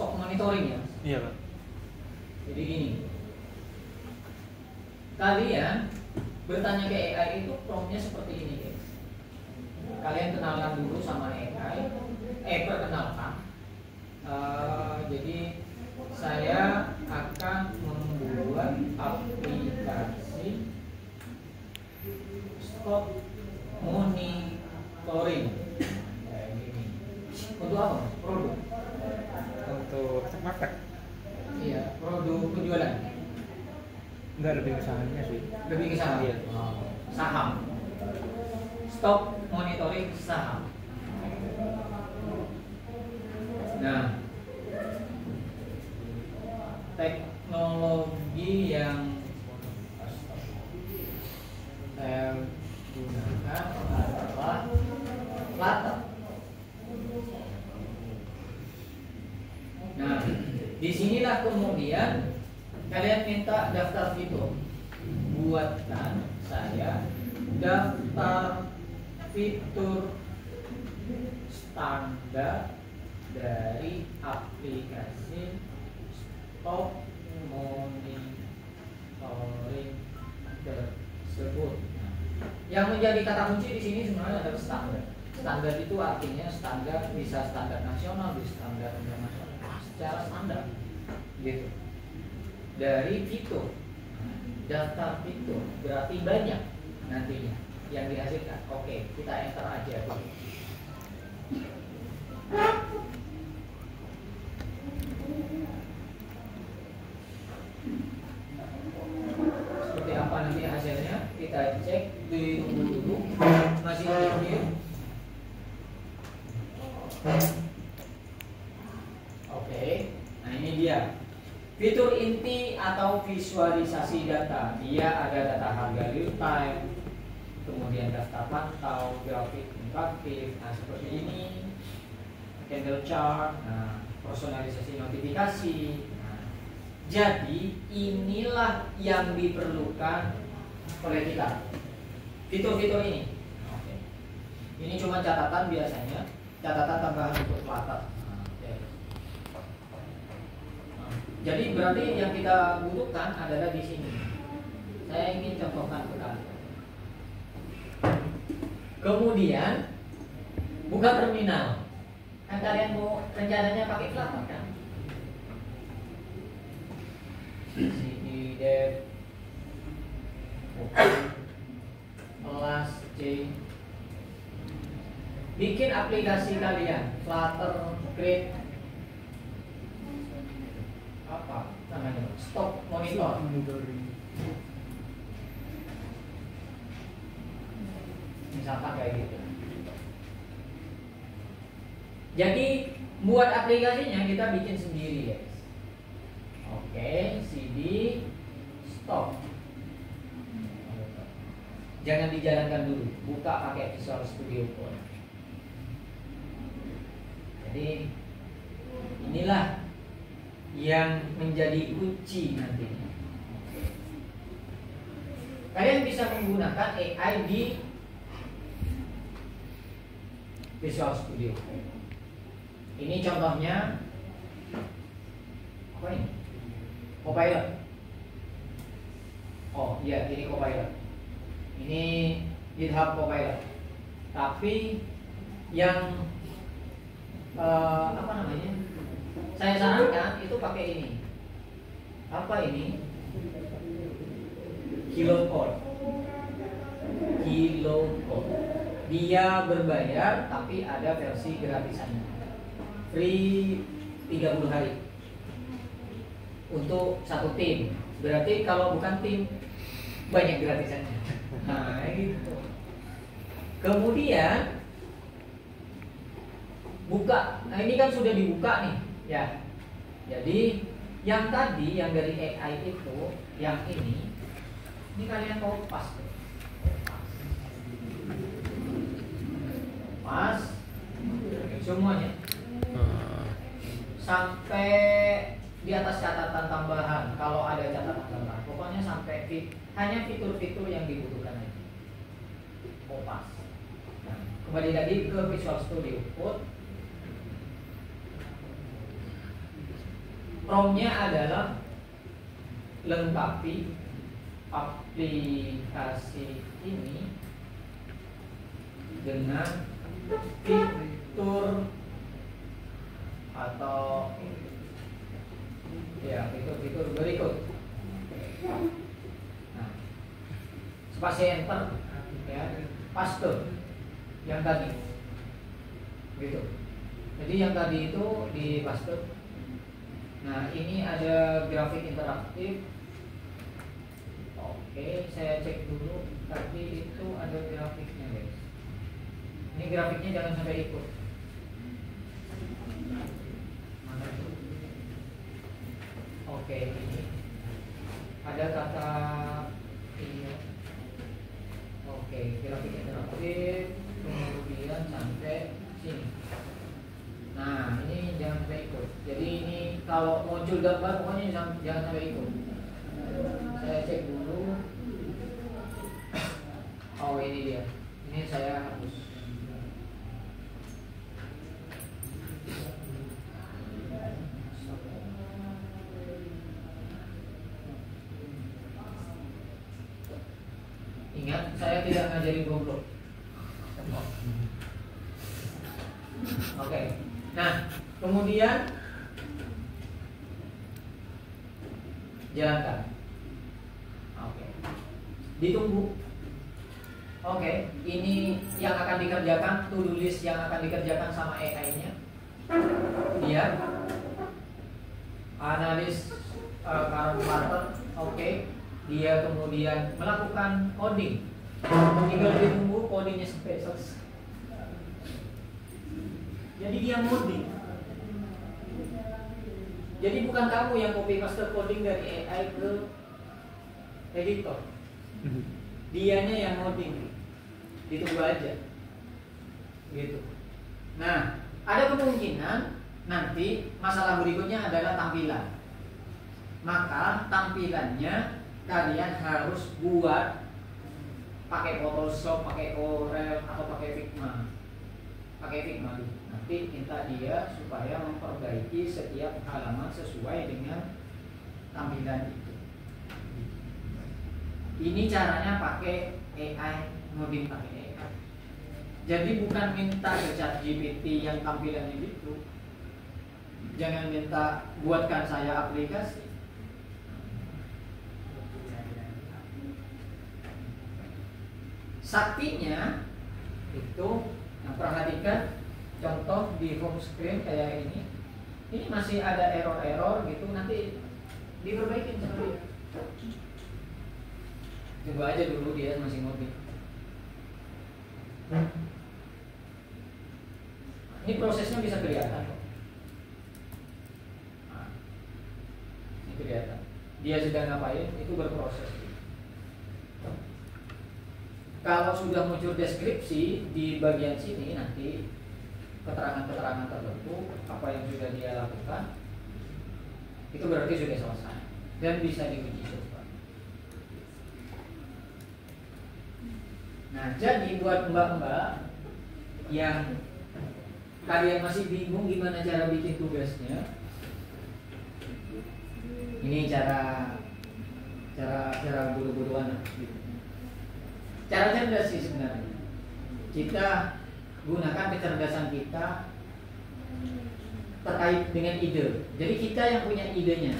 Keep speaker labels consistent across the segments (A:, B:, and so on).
A: stock monitoring ya.
B: Iya Pak.
A: Jadi gini, kalian bertanya ke AI itu promptnya seperti ini guys. Kalian kenalkan dulu sama AI, perkenalkan. Jadi saya akan membuat aplikasi stock monitoring. Kayak gini. Untuk apa? Produk.
B: Untuk market.
A: Iya, produk penjualan.
B: Enggak, lebih ke sahamnya sih.
A: Lebih ke saham.
B: Iya.
A: Saham. Stock monitoring saham. Nah, teknologi yang saya gunakan adalah Flutter. Nah, disinilah kemudian kalian minta daftar fitur. Buatkan saya daftar fitur standar dari aplikasi stock monitoring tersebut. Yang menjadi kata kunci di sini sebenarnya adalah standar. Standar itu artinya standar, bisa standar nasional, bisa standar internasional, secara standar, gitu. Dari fitur, daftar fitur berarti banyak nantinya yang dihasilkan. Oke, kita enter aja dulu. Seperti apa nanti hasilnya? Kita cek dulu. Masih sedikit. Oke, nah ini dia fitur inti atau visualisasi data. Dia ada data harga real time, kemudian daftar pantau, grafik interaktif. Nah seperti ini, candle chart, nah personalisasi notifikasi. Nah, jadi inilah yang diperlukan oleh kita, fitur-fitur ini. Oke. Ini cuma catatan biasanya, catatan tambahan untuk Flutter. Jadi berarti yang kita butuhkan adalah di sini. Saya ingin contohkan ke kalian. Kemudian buka terminal. Kan kalian mau rencananya pakai Flutter kan? CD dev kelas C. Bikin aplikasi kalian Flutter create apa namanya, stock monitor. Misalkan kayak gitu. Jadi buat aplikasinya kita bikin sendiri guys. Oke, CD stock. Jangan dijalankan dulu, buka pakai Visual Studio Code. Jadi inilah yang menjadi kunci nantinya. Kalian bisa menggunakan AI di Visual Studio. Ini contohnya apa ini? Copilot. Oh iya, ini Copilot. Ini GitHub Copilot. Tapi yang apa namanya? Saya sarankan itu pakai ini. Apa ini? Kilocode. Dia berbayar tapi ada versi gratisannya. Free 30 hari. Untuk satu tim. Berarti kalau bukan tim banyak gratisannya. Nah, gitu. Kemudian buka. Nah, ini kan sudah dibuka nih. Ya, jadi yang tadi yang dari AI itu, yang ini kalian kopas, pas semuanya sampai di atas catatan tambahan. Kalau ada catatan tambahan, pokoknya sampai hanya fitur-fitur yang dibutuhkan aja. Kopas. Nah, kembali lagi ke Visual Studio Code. Promnya adalah lengkapi aplikasi ini dengan fitur atau ya fitur-fitur berikut. Nah, spasi enter ya, paste yang tadi gitu. Jadi yang tadi itu di paste. Nah, ini ada grafik interaktif. Oke, saya cek dulu. Tadi itu ada grafiknya, guys. Ini grafiknya jangan sampai ikut. Mana itu? Oke, ini ada kata ini. Oke, grafik interaktif. Kemudian sampai sini. Nah, ini jangan sampai ikut. Jadi ini kalau muncul gambar pokoknya jangan sampai ikut. Saya cek dulu. Oh, ini dia. Ini saya hapus. Ingat, saya tidak ngajarin goblok. Oke. Nah, kemudian jalankan. Oke. Ditunggu. Oke, ini yang akan dikerjakan, to-do list yang akan dikerjakan sama AI-nya. Dia analis current pattern. Oke. Dia kemudian melakukan coding. Tinggal ditunggu codingnya sampai selesai. Jadi dia coding. Jadi bukan kamu yang copy paste coding dari AI ke editor. Dianya yang coding. Ditunggu aja. Gitu. Nah, ada kemungkinan nanti masalah berikutnya adalah tampilan. Maka tampilannya kalian harus buat pakai Photoshop, pakai Corel atau pakai Figma. Pakai Figma dulu. Nanti minta dia supaya memperbaiki setiap halaman sesuai dengan tampilan itu. Ini caranya pakai AI, ngoding pakai AI. Jadi bukan minta ke ChatGPT yang tampilannya gitu. Jangan minta buatkan saya aplikasi. Saktinya itu, nah perhatikan contoh di home screen kayak ini. Ini masih ada error-error gitu, nanti diperbaikin sama dia. Coba aja dulu dia masih ngopi. Ini prosesnya bisa kelihatan kok. Nah, ini kelihatan. Dia sedang ngapain? Itu berproses. Kalau sudah muncul deskripsi di bagian sini nanti keterangan-keterangan tertentu apa yang sudah dia lakukan, itu berarti sudah selesai dan bisa diuji coba. Nah, jadi buat mbak-mbak yang kalian masih bingung gimana cara bikin tugasnya, ini cara bodoh-bodohan gitu. Cara cerdas sih sebenarnya. Kita gunakan kecerdasan kita terkait dengan ide. Jadi kita yang punya idenya,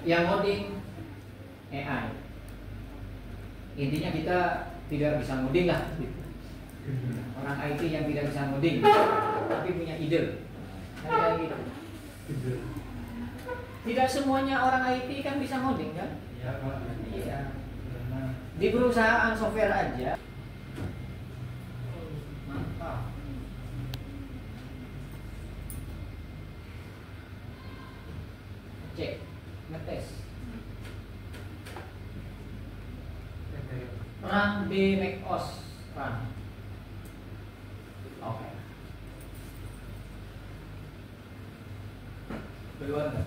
A: yang ngoding AI. Intinya kita tidak bisa ngoding lah. Orang IT yang tidak bisa ngoding, tapi punya ide. Nah, kayak gitu. Tidak semuanya orang IT kan bisa ngoding kan? Iya, Pak. Iya. Di perusahaan software aja. Mantap. Cek, ngetes. Run di macOS run. Oke. Kedua enggak?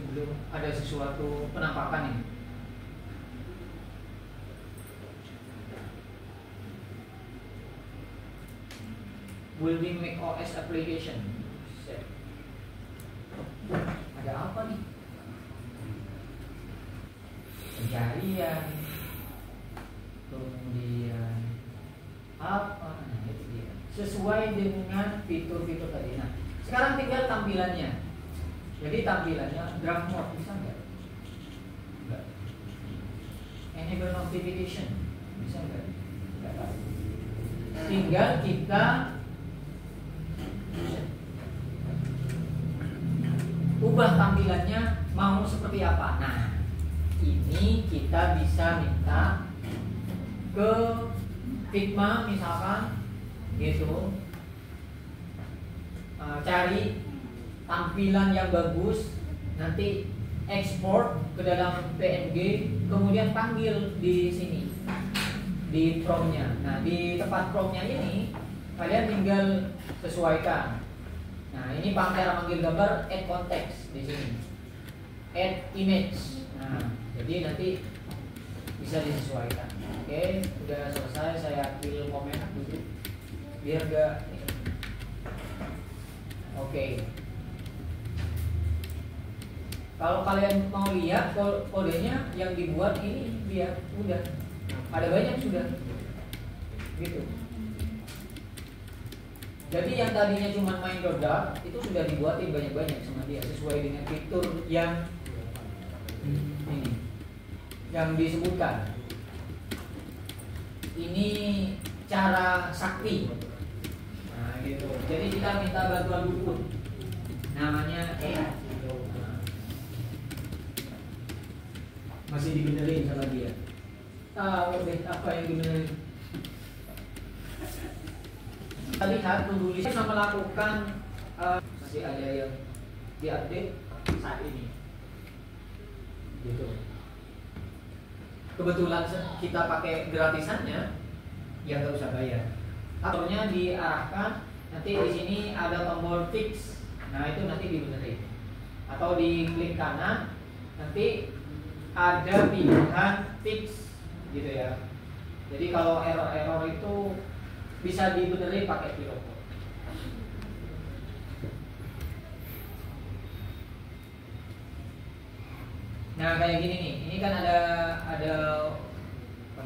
A: belum ada sesuatu penampakan ini. Building Mac OS application. Ada apa nih? Pencarian, kemudian apa? Nah, itu dia. Sesuai dengan fitur-fitur tadi. Nah, sekarang tinggal tampilannya. Jadi tampilannya draft mode bisa nggak? Nggak. Enable notification bisa nggak? Nggak tahu. Tinggal kita ubah tampilannya mau seperti apa. Nah, ini kita bisa minta ke Figma misalkan gitu, cari tampilan yang bagus, nanti ekspor ke dalam PNG, kemudian panggil di sini di promnya. Nah, di tempat promnya ini kalian tinggal sesuaikan. Nah, ini cara manggil gambar add context di sini, add image. Nah, jadi nanti bisa disesuaikan. Oke, udah selesai. Saya pilih komen dulu biar gak. Oke. Kalau kalian mau lihat kodenya yang dibuat ini dia udah ada banyak sudah gitu. Jadi yang tadinya cuma main produk itu sudah dibuatin banyak-banyak sama dia sesuai dengan fitur yang ini yang disebutkan. Ini cara sakti. Nah, gitu. Jadi kita minta bantuan dukun. Namanya masih dibenerin sama dia. Tahu deh apa yang dibenerin. Kita lihat tulis sama melakukan masih ada yang diupdate saat ini. Gitu. Kebetulan kita pakai gratisannya, ya nggak usah bayar. Aturnya diarahkan, nanti di sini ada tombol fix. Nah, itu nanti dibenerin. Atau di klik kanan, nanti ada pilihan fix gitu ya. Jadi kalau error-error itu bisa dibenerin pakai Piloko. Nah, kayak gini nih. Ini kan ada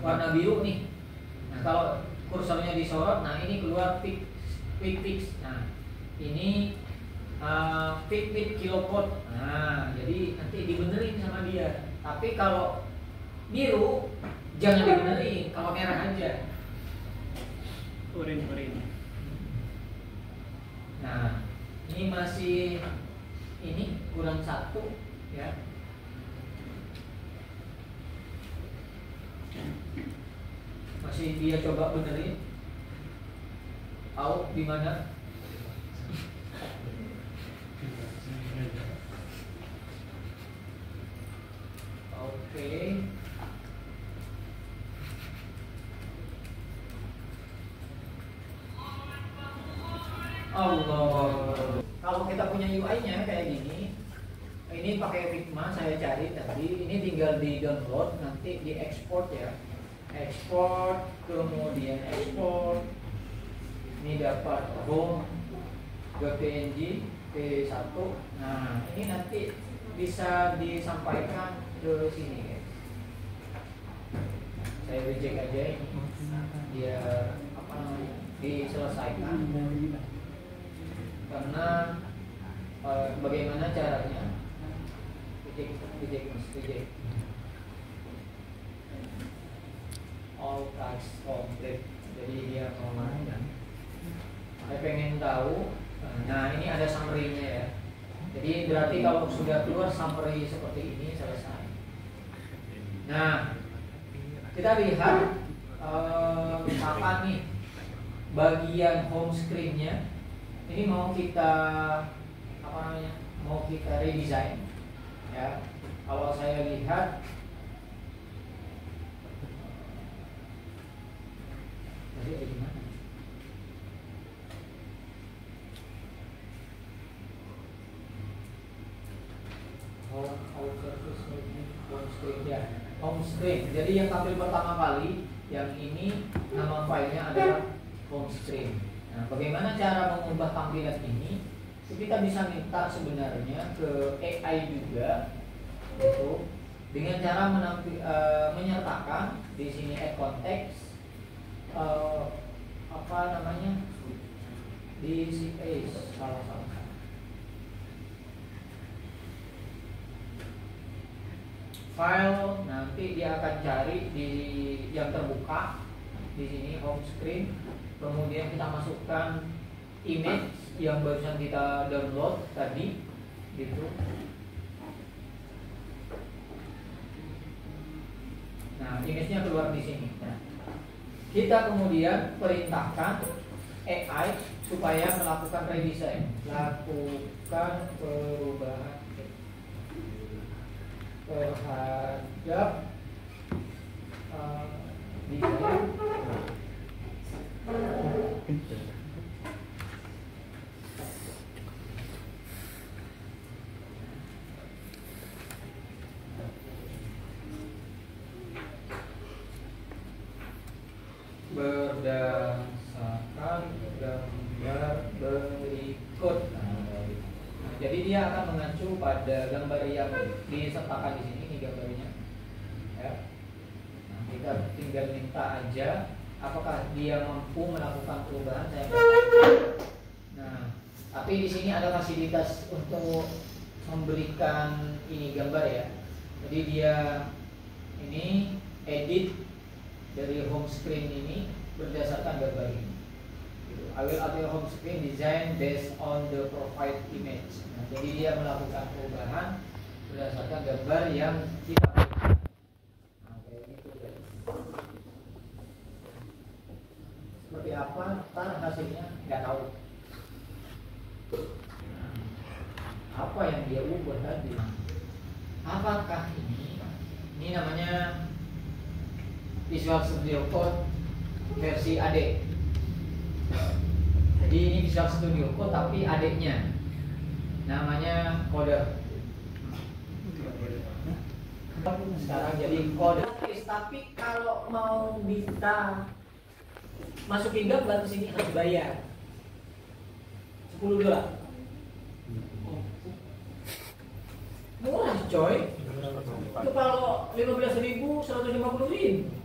A: warna biru nih. Nah, kalau kursornya disorot, nah ini keluar quick fix. Nah, ini fit kiloport. Nah, jadi nanti dibenerin sama dia. Tapi kalau biru jangan dibenerin, kalau merah aja.
B: Urin.
A: Nah, ini masih kurang satu ya. Masih dia coba benerin. Tahu di mana? Oke. Allah. Kalau kita punya UI-nya kayak gini, ini pakai Figma saya cari tadi. Ini tinggal di download, nanti di ekspor ya. Ekspor, kemudian ekspor. Ini dapat home .png P1. Nah, ini nanti bisa disampaikan ke sini ya. Saya reject aja ini. Dia apa namanya? Diselesaikan. Karena bagaimana caranya? Reject. All tasks complete. Jadi dia mengatakan saya pengen tahu. Nah, ini ada summary-nya ya. Jadi berarti kalau sudah keluar summary seperti ini selesai. Nah, kita lihat misalkan nih bagian home screen-nya ini mau kita mau kita redesign ya. Kalau saya lihat tadi ada di mana? Home screen ya, home screen. Jadi yang tampil pertama kali yang ini nama filenya adalah home screen. Nah, bagaimana cara mengubah tampilan ini? Kita bisa minta sebenarnya ke AI juga itu dengan cara menyertakan di sini add context apa namanya di salah file, nanti dia akan cari di yang terbuka di sini home screen, kemudian kita masukkan image yang barusan kita download tadi gitu. Nah, image-nya keluar di sini. Nah, kita kemudian perintahkan AI supaya melakukan redesign, lakukan perubahan terhadap desain berdasarkan gambar berikut. Nah, jadi dia akan mengacu pada gambar yang disertakan di sini, ini gambarnya. Ya. Nah, kita tinggal minta aja apakah dia mampu melakukan perubahan. Saya nah, tapi di sini ada fasilitas untuk memberikan ini gambar ya. Jadi dia ini edit dari home screen ini berdasarkan gambar ini. I will add a home screen design based on the profile image. Nah, jadi dia melakukan perubahan berdasarkan gambar yang kita berikan. Nah, kayak gitu guys. Seperti apa ntar hasilnya nggak tahu. Nah, apa yang dia ubah tadi? Apakah ini namanya Visual Studio Code versi AD. Jadi ini Visual Studio Code tapi adiknya namanya Coder. Sekarang jadi Coder. Tapi kalau mau kita masukin gambar ke sini harus bayar $10. Murah coy. Itu kalau 15.000 150.000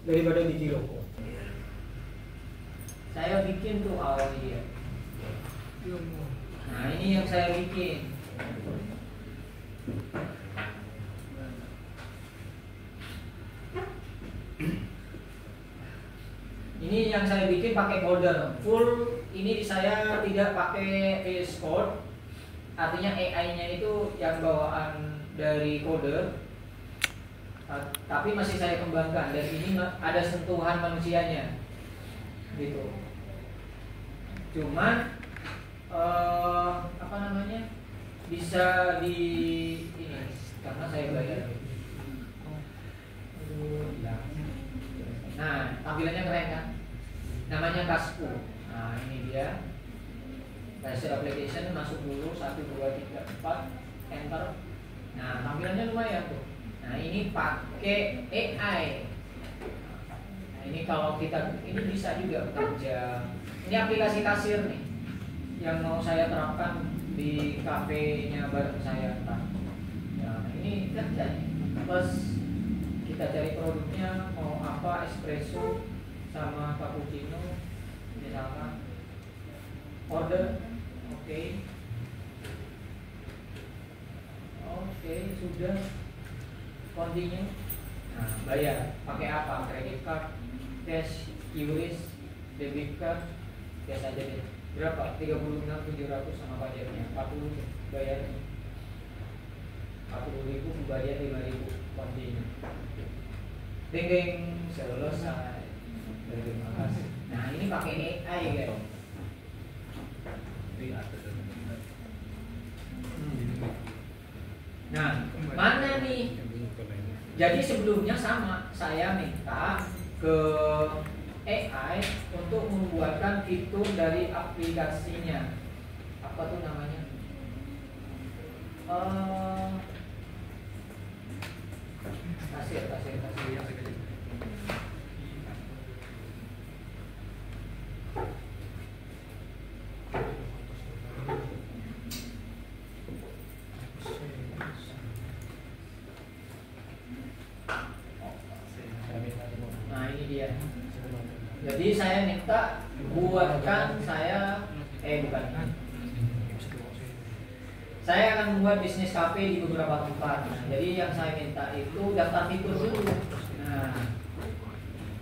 A: daripada di Giro. Saya bikin tuh awal dia. Nah, ini yang saya bikin. Ini yang saya bikin pakai Coder full. Ini saya tidak pakai VS Code. Artinya AI-nya itu yang bawaan dari Coder. Tapi masih saya kembangkan dan ini ada sentuhan manusianya gitu. Cuman apa namanya bisa di ini karena saya bayar. Nah, tampilannya keren kan? Namanya Kasku. Nah, ini dia. Basic application masuk dulu 1 2 3 4 enter. Nah, tampilannya lumayan tuh. Nah, ini pakai AI. Nah, ini kalau kita ini bisa juga bekerja. Ini aplikasi kasir nih yang mau saya terapkan di kafenya bareng saya. Nah, ini kerja nih. Plus kita cari produknya mau apa, espresso sama cappuccino misalkan. Order, oke. Oke, sudah. Continue. Nah, bayar pakai apa? Credit card, cash, QRIS, debit card, cash aja deh. Berapa? 36.700 sama pajaknya. 40 bayar. 40.000 bayar 5.000. Continue. Deng selesai. Terima kasih. Nah, ini pakai AI guys. Nah, mana nih? Jadi sebelumnya sama, saya minta ke AI untuk membuatkan fitur dari aplikasinya. Apa tuh namanya? Kasir. Nah ini dia. Jadi saya minta buatkan saya bukan. Saya akan membuat bisnis kafe di beberapa tempat. Nah, jadi yang saya minta itu daftar fitur dulu. Nah,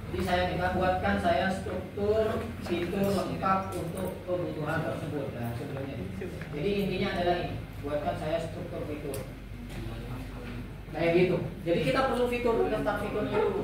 A: jadi saya minta buatkan saya struktur fitur lengkap untuk kebutuhan tersebut. Nah, sebelumnya. Jadi intinya adalah ini, buatkan saya struktur fitur. Kayak gitu. Jadi kita perlu fitur daftar fiturnya dulu.